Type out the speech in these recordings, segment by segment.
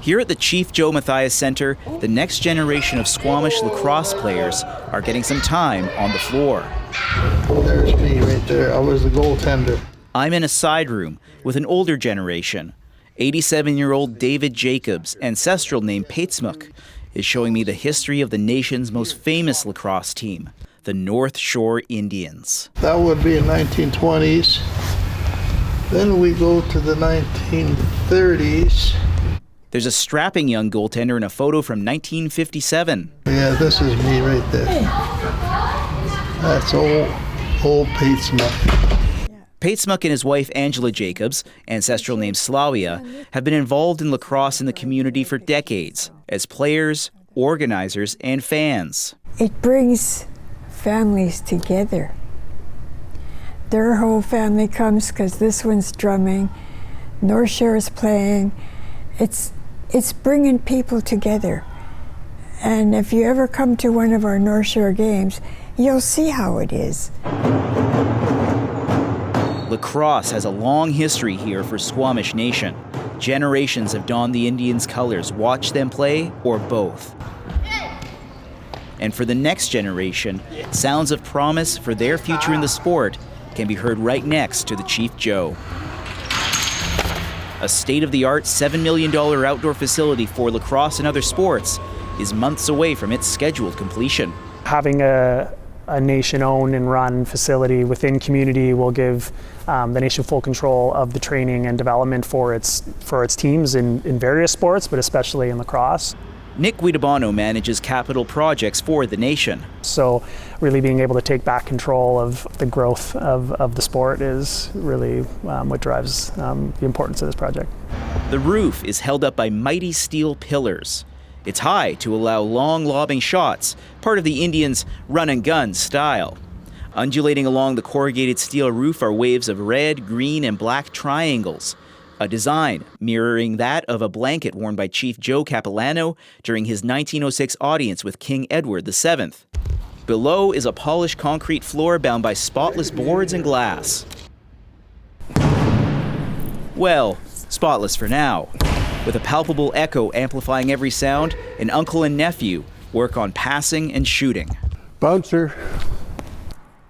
Here at the Chief Joe Mathias Center, the next generation of Squamish lacrosse players are getting some time on the floor. There's me right there. I was the goaltender. I'm in a side room with an older generation. 87-year-old David Jacobs, ancestral name Patesmuk, is showing me the history of the nation's most famous lacrosse team, the North Shore Indians. That would be in 1920s. Then we go to the 1930s. There's a strapping young goaltender in a photo from 1957. Yeah, this is me right there. That's old Patesmuk. Patesmuk and his wife Angela Jacobs, ancestral name Slavia, have been involved in lacrosse in the community for decades as players, organizers, and fans. It brings families together. Their whole family comes because this one's drumming, North Shore is playing. It's bringing people together. And if you ever come to one of our North Shore games, you'll see how it is. Lacrosse has a long history here for Squamish Nation. Generations have donned the Indians' colors, watched them play, or both. And for the next generation, sounds of promise for their future in the sport can be heard right next to the Chief Joe. A state-of-the-art $7 million outdoor facility for lacrosse and other sports is months away from its scheduled completion. Having a nation-owned and run facility within community will give the nation full control of the training and development for its teams in various sports, but especially in lacrosse. Nick Guidabano manages capital projects for the nation. So really being able to take back control of the growth of the sport is really what drives the importance of this project. The roof is held up by mighty steel pillars. It's high to allow long lobbing shots, part of the Indians' run-and-gun style. Undulating along the corrugated steel roof are waves of red, green, and black triangles, a design mirroring that of a blanket worn by Chief Joe Capilano during his 1906 audience with King Edward VII. Below is a polished concrete floor bound by spotless boards and glass. Well, spotless for now. With a palpable echo amplifying every sound, an uncle and nephew work on passing and shooting. Bouncer.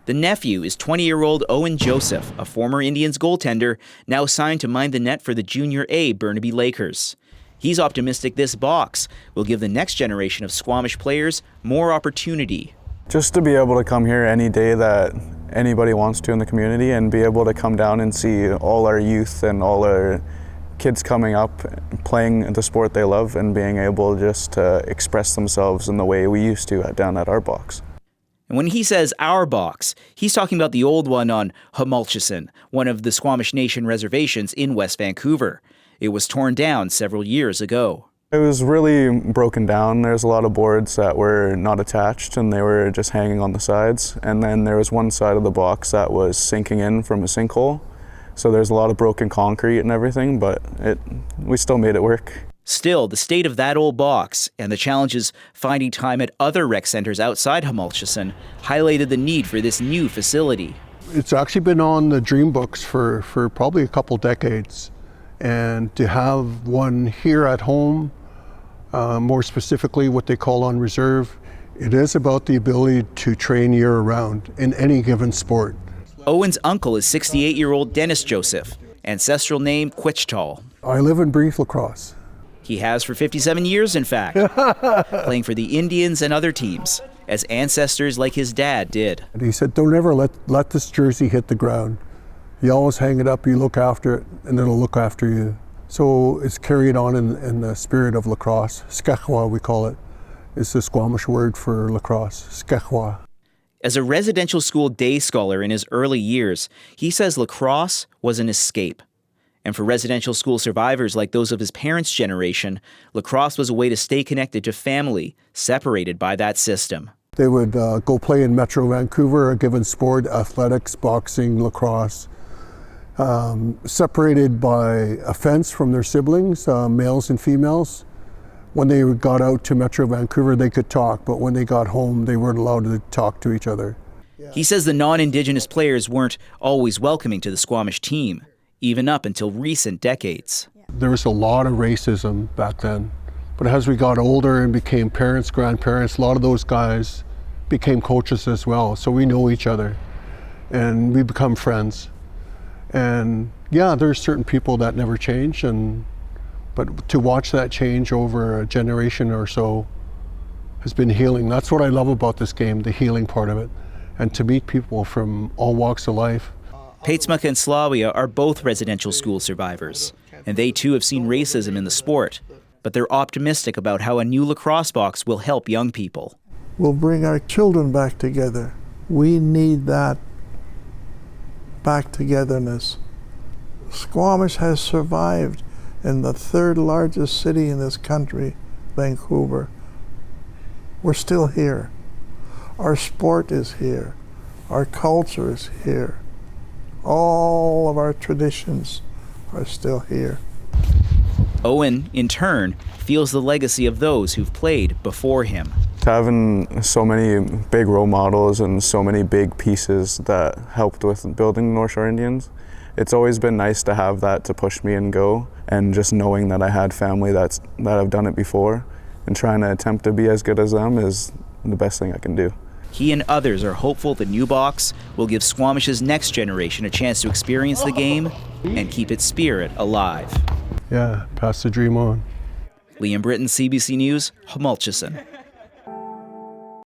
The nephew is 20-year-old Owen Joseph, a former Indians goaltender, now signed to mind the net for the Junior A Burnaby Lakers. He's optimistic this box will give the next generation of Squamish players more opportunity. Just to be able to come here any day that anybody wants to in the community and be able to come down and see all our youth and all our kids coming up, playing the sport they love and being able just to express themselves in the way we used to down at our box. And when he says our box, he's talking about the old one on Humulchison, one of the Squamish Nation reservations in West Vancouver. It was torn down several years ago. It was really broken down. There's a lot of boards that were not attached and they were just hanging on the sides. And then there was one side of the box that was sinking in from a sinkhole. So there's a lot of broken concrete and everything, but we still made it work. Still, the state of that old box and the challenges finding time at other rec centers outside Humulchison highlighted the need for this new facility. It's actually been on the dream books for probably a couple decades. And to have one here at home, more specifically what they call on reserve, it is about the ability to train year-round in any given sport. Owen's uncle is 68-year-old Dennis Joseph, ancestral name Quichtal. I live and breathe lacrosse. He has for 57 years, in fact, playing for the Indians and other teams, as ancestors like his dad did. And he said, don't ever let this jersey hit the ground. You always hang it up, you look after it, and it'll look after you. So it's carried on in the spirit of lacrosse. Skechwa, we call it, is the Squamish word for lacrosse, Skechwa. As a residential school day scholar in his early years, he says lacrosse was an escape. And for residential school survivors like those of his parents' generation, lacrosse was a way to stay connected to family, separated by that system. They would go play in Metro Vancouver, a given sport, athletics, boxing, lacrosse, separated by a fence from their siblings, males and females. When they got out to Metro Vancouver, they could talk, but when they got home, they weren't allowed to talk to each other. He says the non-Indigenous players weren't always welcoming to the Squamish team, even up until recent decades. There was a lot of racism back then. But as we got older and became parents, grandparents, a lot of those guys became coaches as well. So we know each other and we become friends. And yeah, there's certain people that never change, but to watch that change over a generation or so has been healing. That's what I love about this game, the healing part of it. And to meet people from all walks of life. Patesmaka and Slawia are both residential school survivors, and they too have seen racism in the sport. But they're optimistic about how a new lacrosse box will help young people. We'll bring our children back together. We need that back togetherness. Squamish has survived in the third largest city in this country, Vancouver. We're still here. Our sport is here. Our culture is here. All of our traditions are still here. Owen, in turn, feels the legacy of those who've played before him. Having so many big role models and so many big pieces that helped with building North Shore Indians, it's always been nice to have that to push me and go, and just knowing that I had family that have done it before and trying to attempt to be as good as them is the best thing I can do. He and others are hopeful the new box will give Squamish's next generation a chance to experience the game and keep its spirit alive. Yeah, pass the dream on. Liam Britten, CBC News, Murchison.